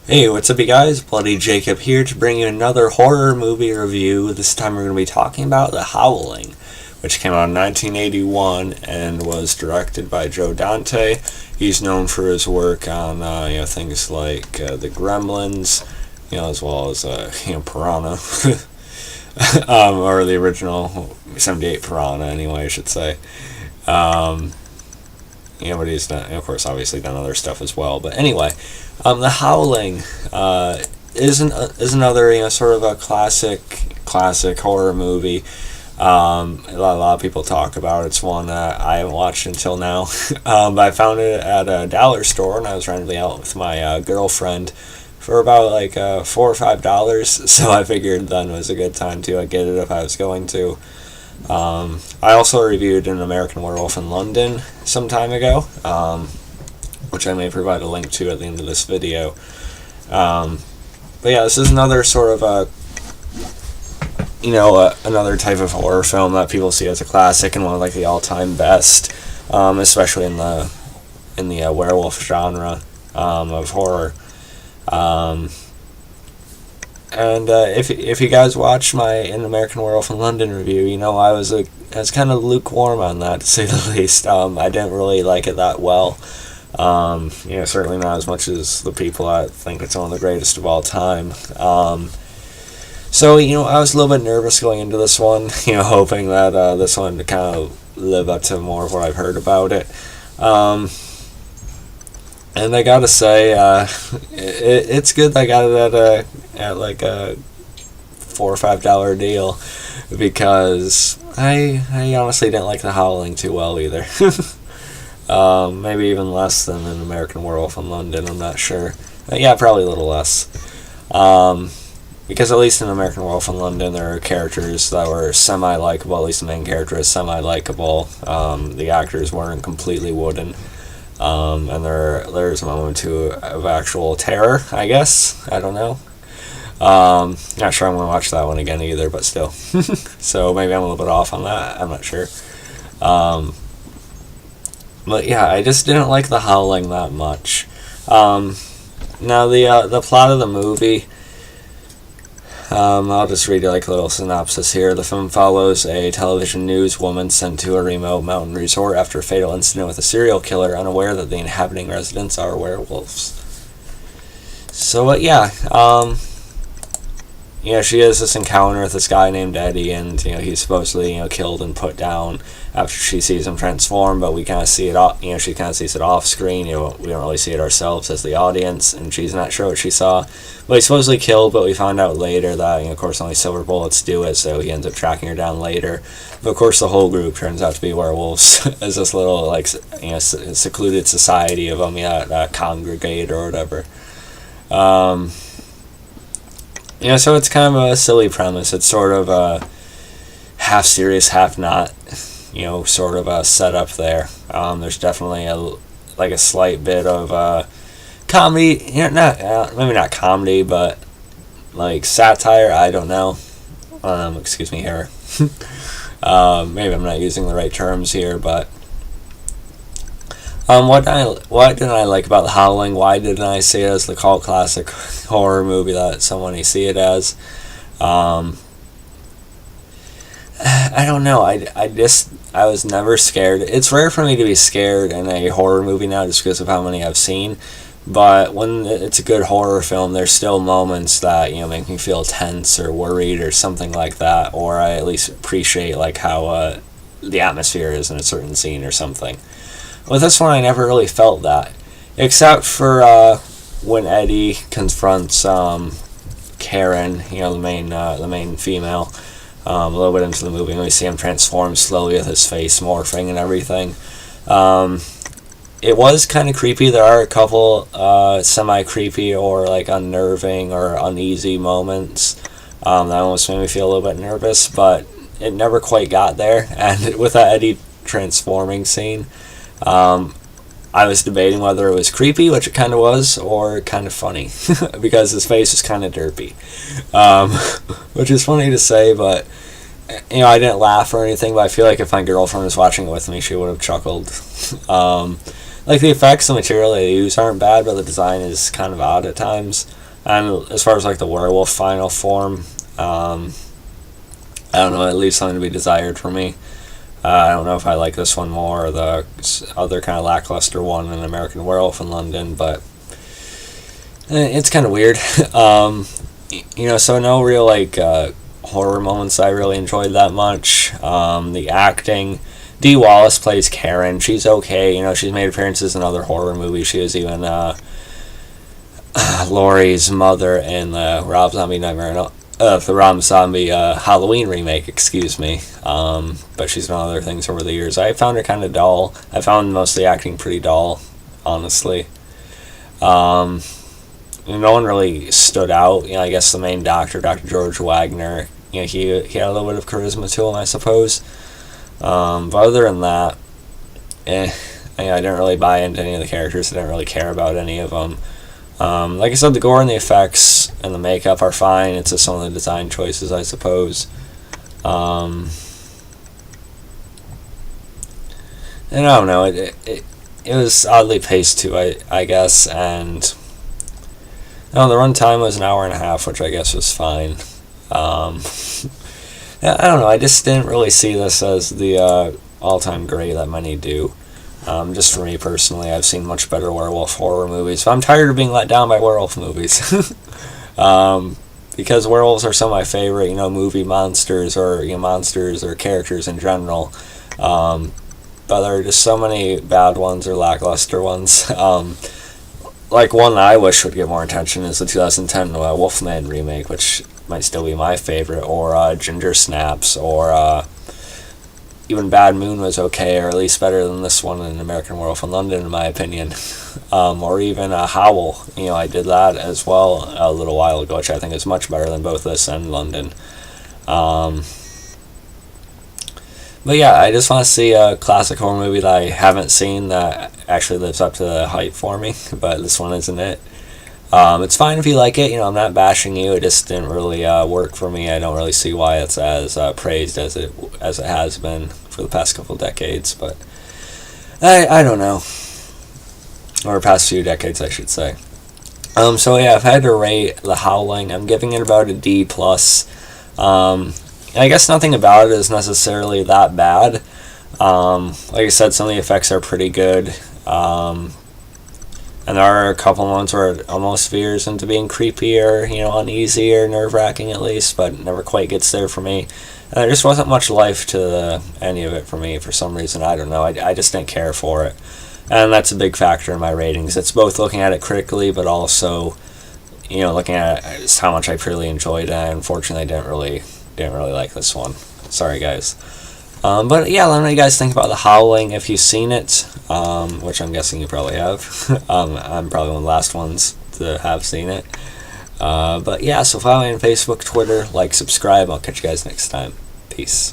Hey, what's up, you guys? Bloody Jacob here to bring you another horror movie review. This time we're going to be talking about The Howling, which came out in 1981 and was directed by Joe Dante. He's known for his work on things like The Gremlins, as well as Piranha, or the original '78 Piranha, anyway, I should say. But he's done, of course, obviously done other stuff as well. But anyway, The Howling is another sort of a classic horror movie. A lot of people talk about it. It's one that I haven't watched until now. But I found it at a dollar store, and I was randomly out with my girlfriend for about $4 or $5. So I figured then was a good time to get it if I was going to. I also reviewed An American Werewolf in London some time ago, which I may provide a link to at the end of this video. But yeah, this is another sort of another type of horror film that people see as a classic and one of the all-time best, especially in the werewolf genre of horror. And if you guys watched my An American Werewolf in London review, I was kind of lukewarm on that, to say the least. I didn't really like it that well. Certainly not as much as the people that think it's one of the greatest of all time. So I was a little bit nervous going into this one, hoping that this one to kind of live up to more of what I've heard about it. And I gotta say, it's good that I got it at a $4 or $5 deal, because I honestly didn't like The Howling too well either. Maybe even less than An American Werewolf in London, I'm not sure. Yeah, probably a little less. Because at least in American Werewolf in London, there are characters that were semi-likable. At least the main character is semi-likable. The actors weren't completely wooden. And there's a moment or two of actual terror, I guess. I don't know. Not sure I'm going to watch that one again either, but still. So maybe I'm a little bit off on that. I'm not sure. But yeah, I just didn't like The Howling that much. Now the plot of the movie, I'll just read a little synopsis here. The film follows a television newswoman sent to a remote mountain resort after a fatal incident with a serial killer, unaware that the inhabiting residents are werewolves. So, she has this encounter with this guy named Eddie, and he's supposedly killed and put down after she sees him transform. But we kind of see it off. She kind of sees it off screen. We don't really see it ourselves as the audience, and she's not sure what she saw. But he's supposedly killed, but we found out later that of course only silver bullets do it. So he ends up tracking her down later. But of course the whole group turns out to be werewolves, as this little secluded society of them that congregate or whatever. So it's kind of a silly premise. It's sort of a half serious, half not, sort of a setup there. There's definitely a slight bit of comedy, maybe not comedy, but satire. I don't know. Excuse me here. Maybe I'm not using the right terms here, but what didn't I like about The Howling? Why didn't I see it as the cult classic horror movie that so many see it as? I don't know. I was never scared. It's rare for me to be scared in a horror movie now, just because of how many I've seen. But when it's a good horror film, there's still moments that make me feel tense or worried or something like that, or I at least appreciate how the atmosphere is in a certain scene or something. With this one, I never really felt that, except for when Eddie confronts Karen, the main female, a little bit into the movie, and we see him transform slowly with his face morphing and everything. It was kind of creepy. There are a couple semi-creepy or unnerving or uneasy moments that almost made me feel a little bit nervous, but it never quite got there. And with that Eddie transforming scene, I was debating whether it was creepy, which it kind of was, or kind of funny, because his face was kind of derpy, which is funny to say, but I didn't laugh or anything, but I feel like if my girlfriend was watching it with me, she would have chuckled. like the effects and material they use aren't bad, but the design is kind of odd at times. And as far as like the werewolf final form, I don't know, it leaves something to be desired for me. I don't know if I like this one more or the other kind of lackluster one, An American Werewolf in London, but it's kind of weird. So no real like horror moments I really enjoyed that much. The acting, Dee Wallace plays Karen. She's okay. She's made appearances in other horror movies. She was even Laurie's mother in the Rob Zombie Halloween remake, excuse me. But she's done other things over the years. I found her kind of dull. I found most of the acting pretty dull, honestly. No one really stood out. I guess the main doctor, Dr. George Wagner, he had a little bit of charisma to him, I suppose. But other than that, I didn't really buy into any of the characters. I didn't really care about any of them. Like I said, the gore and the effects and the makeup are fine. It's just some of the design choices, I suppose. And I don't know. It was oddly paced too, I guess. And the runtime was an hour and a half, which I guess was fine. I don't know. I just didn't really see this as the all-time great that many do. Just for me personally, I've seen much better werewolf horror movies. So I'm tired of being let down by werewolf movies. Because werewolves are some of my favorite, movie monsters or monsters or characters in general. But there are just so many bad ones or lackluster ones. Like one that I wish would get more attention is the 2010 Wolfman remake, which might still be my favorite, or Ginger Snaps, or even Bad Moon was okay, or at least better than this one in American Werewolf in London, in my opinion. Or even Howl. I did that as well a little while ago, which I think is much better than both this and London. But yeah, I just want to see a classic horror movie that I haven't seen that actually lives up to the hype for me, but this one isn't it. It's fine if you like it. I'm not bashing you. It just didn't really work for me. I don't really see why it's as praised as it has been for the past couple decades. But I don't know, or past few decades, I should say. So yeah, if I had to rate The Howling, I'm giving it about a D plus. I guess nothing about it is necessarily that bad. Like I said, some of the effects are pretty good. And there are a couple moments where it almost veers into being creepy or, uneasy or nerve-wracking at least, but never quite gets there for me. And there just wasn't much life to any of it for me for some reason. I don't know. I just didn't care for it. And that's a big factor in my ratings. It's both looking at it critically, but also, looking at it, how much I purely enjoyed it. And unfortunately, I didn't really like this one. Sorry, guys. But yeah, let me know what you guys think about The Howling if you've seen it, which I'm guessing you probably have. I'm probably one of the last ones to have seen it. But yeah, so follow me on Facebook, Twitter, subscribe. I'll catch you guys next time. Peace.